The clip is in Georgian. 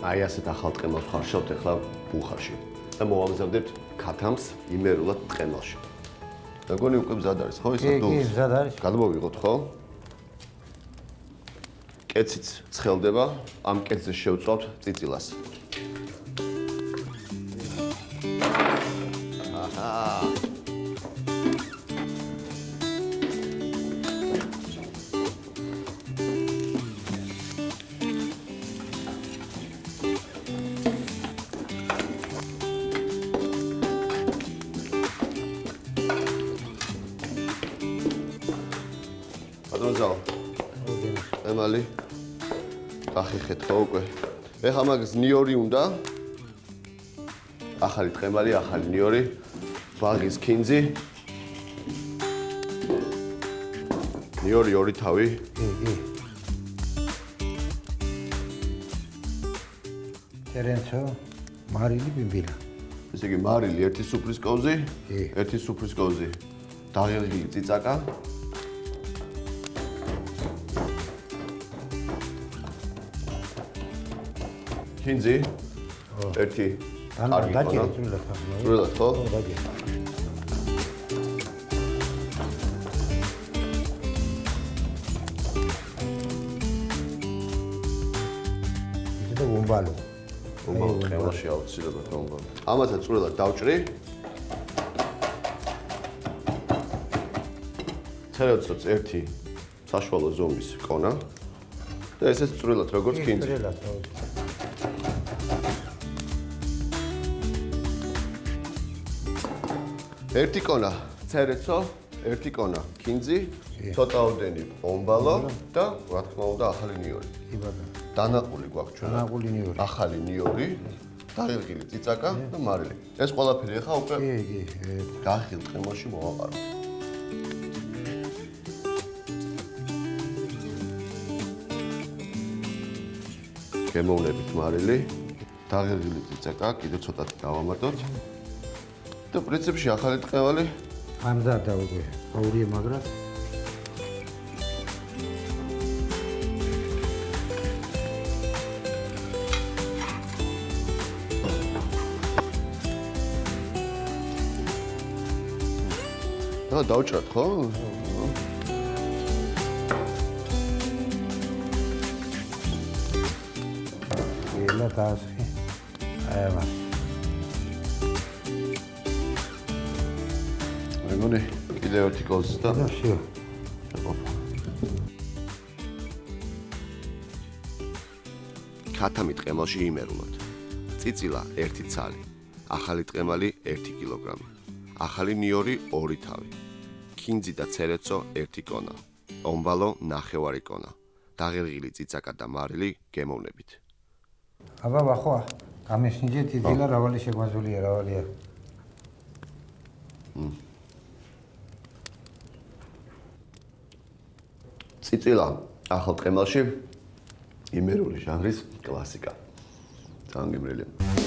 აი ასეთ ახალ ტყემალს ხარშავთ ახლა ბუხარში და მოვამზადებთ ქათამს იმერულად ტყემალში. მეგონი უკვე მზად არის, ხო? ისა თუ? კი, მზად არის. გადმოვიღოთ, ხო? კეციც ცხელდება, ამ კეცზე შევწვავთ წიწილას. აჰა. Adonzal. ემალი ახიხეთ ხო უკვე. ეხლა მაგას ნიორი უნდა. ახალი ტყემალი, ახალი ნიორი, ბაღის ქინძი. ნიორი ორი თავი. კი. ტერენცო, მარილი ბიმბილა. ესე იგი მარილი ერთი სუფრის კოვზი, ერთი სუფრის კოვზი. დაღილღილი წიწაკა. ქინძი ერთი კარგი დაჭერე წვრილად ხო? დაჭერე. ისე უმბალო. უმბალო ხელში აუცილებლად უმბალო. ამასაც წვრილად დავჭრი. ცერაცოც ერთი საშუალო ზომის კონა და ესეც წვრილად როგორც ქინძი. წვრილად ხო. ერთი კონა ცერეცო, ერთი კონა ქინძი, ცოტაოდენი პომბალო და რა თქმა უნდა ახალი ნიორი. კი ბატონო. დანაყული გვაქვს ჩვენ. დანაყული ნიორი. ახალი ნიორი, დაღილღილი წიწაკა და მარილი. ეს ყველაფერი ახლა უკვე კი. გახილ ტყემალში მოვაყაროთ. გემოვნებით მარილი, დაღილღილი წიწაკა, კიდევ ცოტათი დავამატოთ. და პრინციპში ახალი ტყემალი ამზადა უკვე აურია მაგრა და დავჭრათ ხო? ელა დასხი აიმა მეგონი კიდევ ერთი კოვზი და всё. ქათამი ტყემალში იმერულად. წიწილა 1 ცალი, ახალი ტყემალი 1 კილოგრამი, ახალი ნიორი 2 თავი, ქინძი და ცერეცო 1 კონა, ომბალო 9 კონა, დაღილღილი წიწაკა და მარილი გემოვნებით. აბა ბახვა, გამისინჯე წიწილა რავალი შეგვაზულია, რავალია. წიწილა ახალ ტყემალში იმერული ჟანრის კლასიკა. ძალიან გემრიელია.